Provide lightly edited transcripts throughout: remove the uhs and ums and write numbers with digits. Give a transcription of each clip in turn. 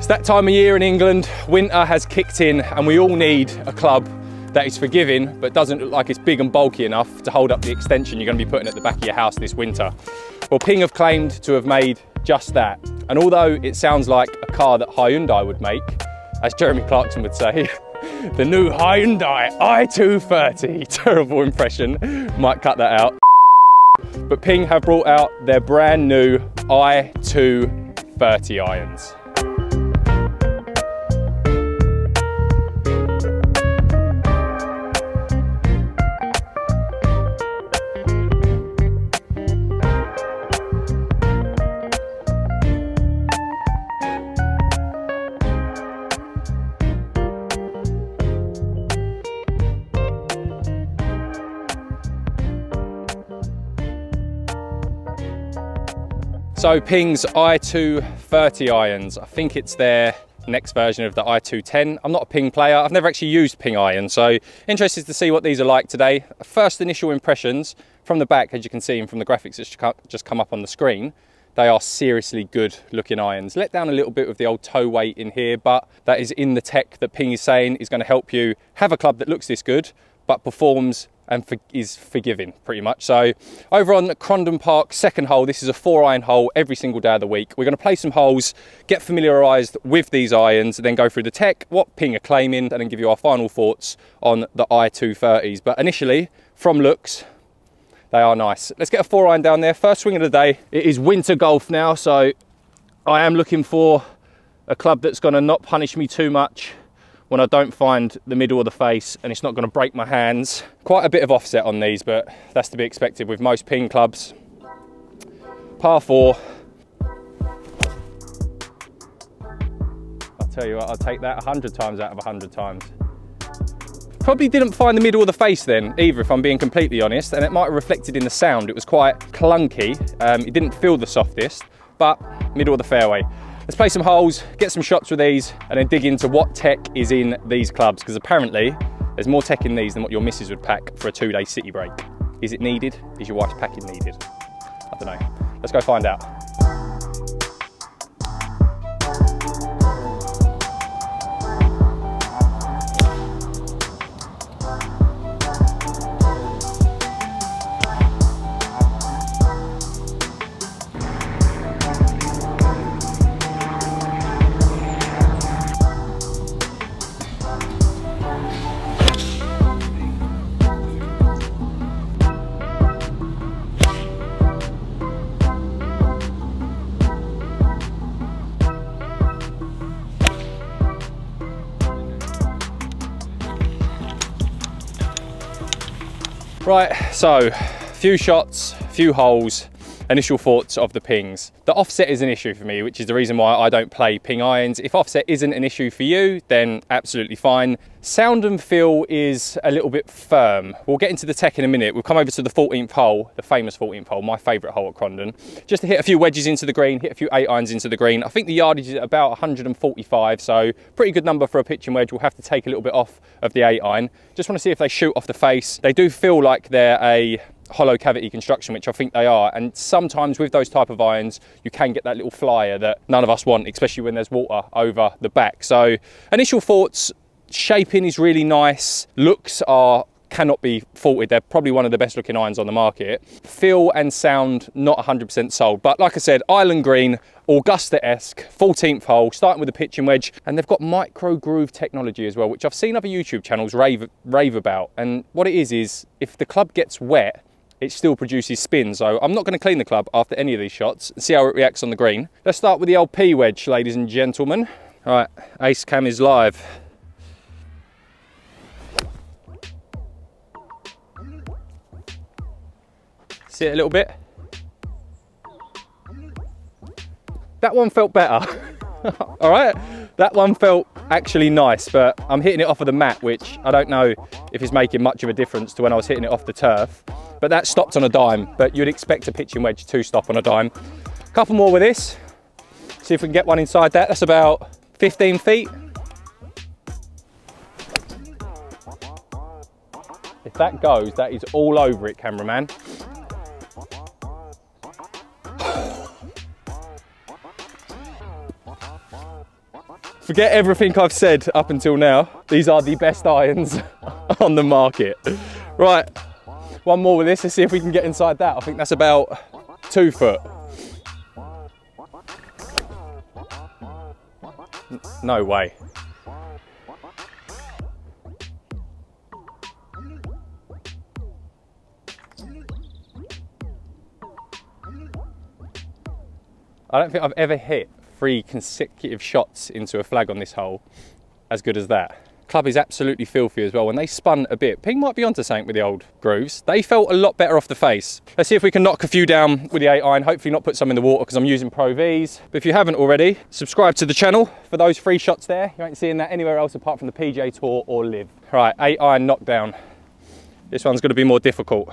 It's that time of year in England, winter has kicked in and we all need a club that is forgiving but doesn't look like it's big and bulky enough to hold up the extension you're going to be putting at the back of your house this winter. Well, Ping have claimed to have made just that. And although it sounds like a car that Hyundai would make, as Jeremy Clarkson would say, the new Hyundai i230, terrible impression, might cut that out. But Ping have brought out their brand new i230 irons. So Ping's i230 irons, I think it's their next version of the i210. I'm not a Ping player, I've never actually used Ping irons, so interested to see what these are like today. First initial impressions from the back, as you can see and from the graphics that's just come up on the screen, they are seriously good looking irons. Let down a little bit with the old toe weight in here, but that is in the tech that Ping is saying is going to help you have a club that looks this good, but performs and is forgiving pretty much. So over on Crondon Park, second hole, this is a 4-iron hole every single day of the week. We're going to play some holes, get familiarised with these irons, then go through the tech, what Ping are claiming, and then give you our final thoughts on the i230s. But initially, from looks, they are nice. Let's get a 4-iron down there. First swing of the day. It is winter golf now, so I am looking for a club that's going to not punish me too much when I don't find the middle of the face, and it's not going to break my hands. Quite a bit of offset on these, but that's to be expected with most Ping clubs. Par 4. I'll tell you what, I'll take that 100 times out of 100 times. Probably didn't find the middle of the face then either, if I'm being completely honest, and it might have reflected in the sound. It was quite clunky. It didn't feel the softest, but middle of the fairway. Let's play some holes, get some shots with these, and then dig into what tech is in these clubs, because apparently there's more tech in these than what your missus would pack for a 2-day city break. Is it needed? Is your wife's packing needed? I don't know. Let's go find out. Right, so few shots, few holes, initial thoughts of the Pings. The offset is an issue for me, which is the reason why I don't play Ping irons. If offset isn't an issue for you, then absolutely fine. Sound and feel is a little bit firm. We'll get into the tech in a minute. We'll come over to the 14th hole, the famous 14th hole, my favourite hole at Crondon, just to hit a few wedges into the green, hit a few 8-irons into the green. I think the yardage is at about 145, so pretty good number for a pitching wedge. We'll have to take a little bit off of the 8-iron. Just want to see if they shoot off the face. They do feel like they're a hollow cavity construction, which I think they are, and sometimes with those type of irons you can get that little flyer that none of us want, especially when there's water over the back. So initial thoughts, shaping is really nice, looks cannot be faulted. They're probably one of the best looking irons on the market. Feel and sound not 100% sold, but like I said, island green, Augusta-esque, 14th hole, starting with a pitching wedge, and they've got micro groove technology as well, which I've seen other YouTube channels rave about. And what it is if the club gets wet, it still produces spin. So I'm not going to clean the club after any of these shots and see how it reacts on the green. Let's start with the LP wedge, ladies and gentlemen. All right, Ace Cam is live. See it a little bit. That one felt better. All right, that one felt actually nice, but I'm hitting it off of the mat, which I don't know if it's making much of a difference to when I was hitting it off the turf. But that stopped on a dime, but you'd expect a pitching wedge to stop on a dime. A couple more with this. See if we can get one inside that. That's about 15 feet. If that goes, that is all over it, cameraman. Forget everything I've said up until now. These are the best irons on the market. Right, one more with this. Let's see if we can get inside that. I think that's about 2 foot. No way. I don't think I've ever hit 3 consecutive shots into a flag on this hole as good as that. Club is absolutely filthy as well. When they spun a bit, Ping might be onto something with the old grooves. They felt a lot better off the face. Let's see if we can knock a few down with the 8 iron, hopefully not put some in the water because I'm using Pro Vs. But if you haven't already, subscribe to the channel for those 3 shots there. You ain't seeing that anywhere else apart from the PGA Tour or Live. Right, 8 iron knockdown. This one's gonna be more difficult.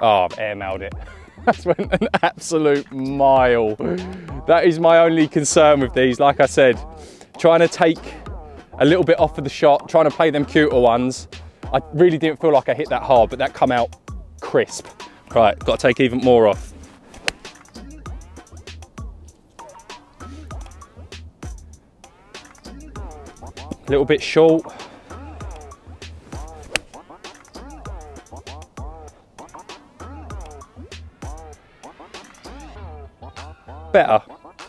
Oh, I've air-mailed it. That's went an absolute mile. That is my only concern with these. Like I said, trying to take a little bit off of the shot, trying to play them cuter ones. I really didn't feel like I hit that hard, but that come out crisp. Right, got to take even more off. A little bit short. Better.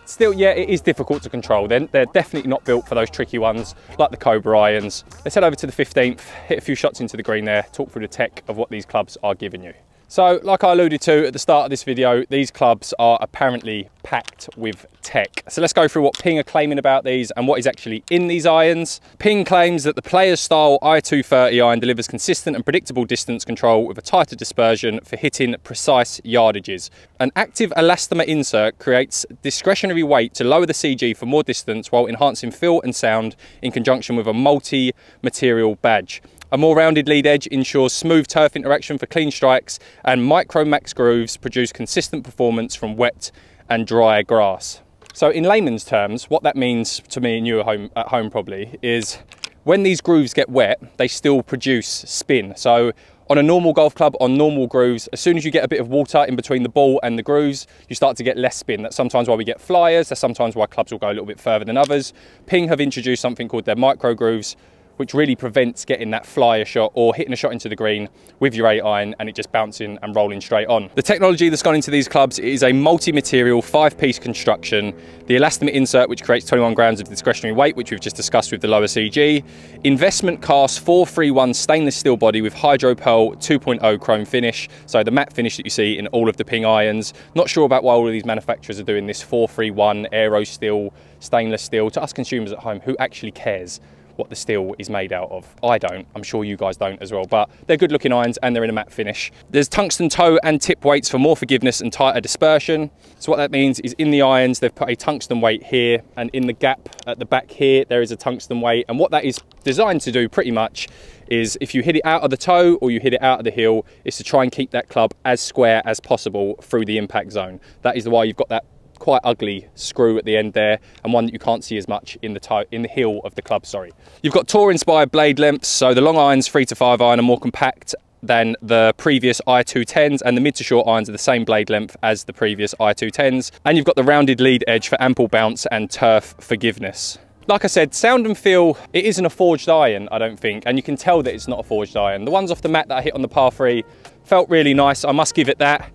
Still, yeah, it is difficult to control. They're definitely not built for those tricky ones like the Cobra irons. Let's head over to the 15th, hit a few shots into the green there, talk through the tech of what these clubs are giving you. So, like I alluded to at the start of this video, these clubs are apparently packed with tech. So let's go through what Ping are claiming about these and what is actually in these irons. Ping claims that the player's style i230 iron delivers consistent and predictable distance control with a tighter dispersion for hitting precise yardages. An active elastomer insert creates discretionary weight to lower the CG for more distance while enhancing feel and sound in conjunction with a multi-material badge. A more rounded lead edge ensures smooth turf interaction for clean strikes, and micro max grooves produce consistent performance from wet and dry grass. So in layman's terms, what that means to me and you at home probably is when these grooves get wet, they still produce spin. So on a normal golf club, on normal grooves, as soon as you get a bit of water in between the ball and the grooves, you start to get less spin. That's sometimes why we get flyers. That's sometimes why clubs will go a little bit further than others. Ping have introduced something called their micro grooves, which really prevents getting that flyer shot or hitting a shot into the green with your 8 iron and it just bouncing and rolling straight on. The technology that's gone into these clubs is a multi-material 5-piece construction, the elastomer insert, which creates 21 grams of discretionary weight, which we've just discussed with the lower CG, investment cast 431 stainless steel body with Hydro Pearl 2.0 chrome finish, so the matte finish that you see in all of the Ping irons. Not sure about why all of these manufacturers are doing this 431 aero steel, stainless steel. To us consumers at home, who actually cares what the steel is made out of? I don't. I'm sure you guys don't as well, but they're good looking irons and they're in a matte finish. There's tungsten toe and tip weights for more forgiveness and tighter dispersion. So what that means is in the irons, they've put a tungsten weight here, and in the gap at the back here, there is a tungsten weight. And what that is designed to do pretty much is if you hit it out of the toe or you hit it out of the heel, is to try and keep that club as square as possible through the impact zone. That is why you've got that quite ugly screw at the end there, and one that you can't see as much in the heel of the club, sorry. You've got tour inspired blade lengths, so the long irons 3 to 5 iron are more compact than the previous i210s, and the mid to short irons are the same blade length as the previous i210s, and you've got the rounded lead edge for ample bounce and turf forgiveness. Like I said, sound and feel, it isn't a forged iron, I don't think, and you can tell that it's not a forged iron. The ones off the mat that I hit on the par 3 felt really nice, I must give it that,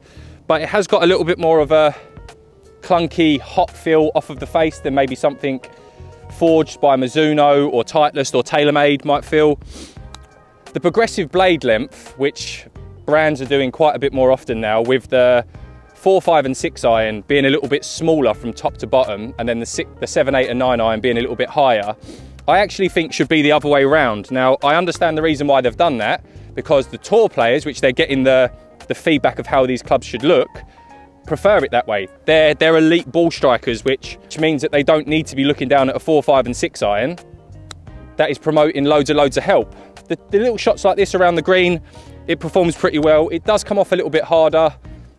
but it has got a little bit more of a clunky, hot feel off of the face than maybe something forged by Mizuno or Titleist or TaylorMade might feel. The progressive blade length, which brands are doing quite a bit more often now, with the 4, 5 and 6 iron being a little bit smaller from top to bottom, and then the 7, 8 and 9 iron being a little bit higher, I actually think should be the other way around. Now, I understand the reason why they've done that, because the tour players, which they're getting the feedback of how these clubs should look, prefer it that way. They're elite ball strikers, which means that they don't need to be looking down at a 4, 5 and 6 iron. That is promoting loads of help. The little shots like this around the green, it performs pretty well. It does come off a little bit harder.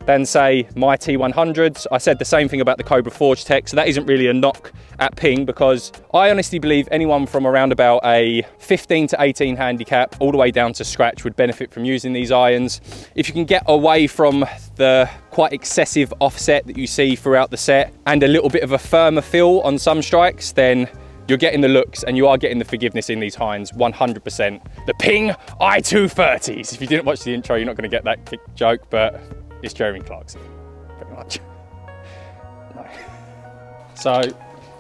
than say my T100s. I said the same thing about the Cobra Forge Tech, so that isn't really a knock at ping, because I honestly believe anyone from around about a 15 to 18 handicap all the way down to scratch would benefit from using these irons. If you can get away from the quite excessive offset that you see throughout the set and a little bit of a firmer feel on some strikes, then you're getting the looks and you are getting the forgiveness in these hinds, 100%. The Ping i230s. If you didn't watch the intro, you're not going to get that joke, but it's Jeremy Clarkson, pretty much. No. So,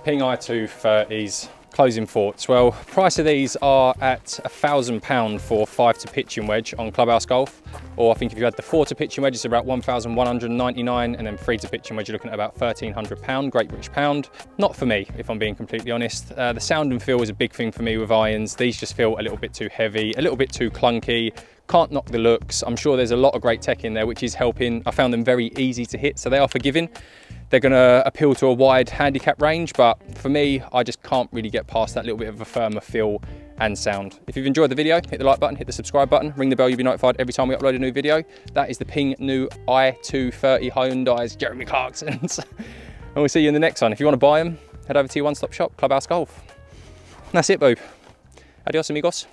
Ping i230s, closing thoughts. Well, price of these are at £1,000 for 5 to pitching wedge on Clubhouse Golf. Or I think if you had the 4 to pitching wedge, it's about £1,199, and then 3 to pitching wedge, you're looking at about £1,300, Great British pound. Not for me, if I'm being completely honest. The sound and feel is a big thing for me with irons. These just feel a little bit too heavy, a little bit too clunky. Can't knock the looks. I'm sure there's a lot of great tech in there, which is helping. I found them very easy to hit, so they are forgiving. They're going to appeal to a wide handicap range, but for me, I just can't really get past that little bit of a firmer feel and sound. If you've enjoyed the video, hit the like button, hit the subscribe button, ring the bell, you'll be notified every time we upload a new video. That is the Ping new i230 Hyundai's Jeremy Clarkson's. And we'll see you in the next one. If you want to buy them, head over to your one-stop shop, Clubhouse Golf. And that's it, boob. Adios, amigos.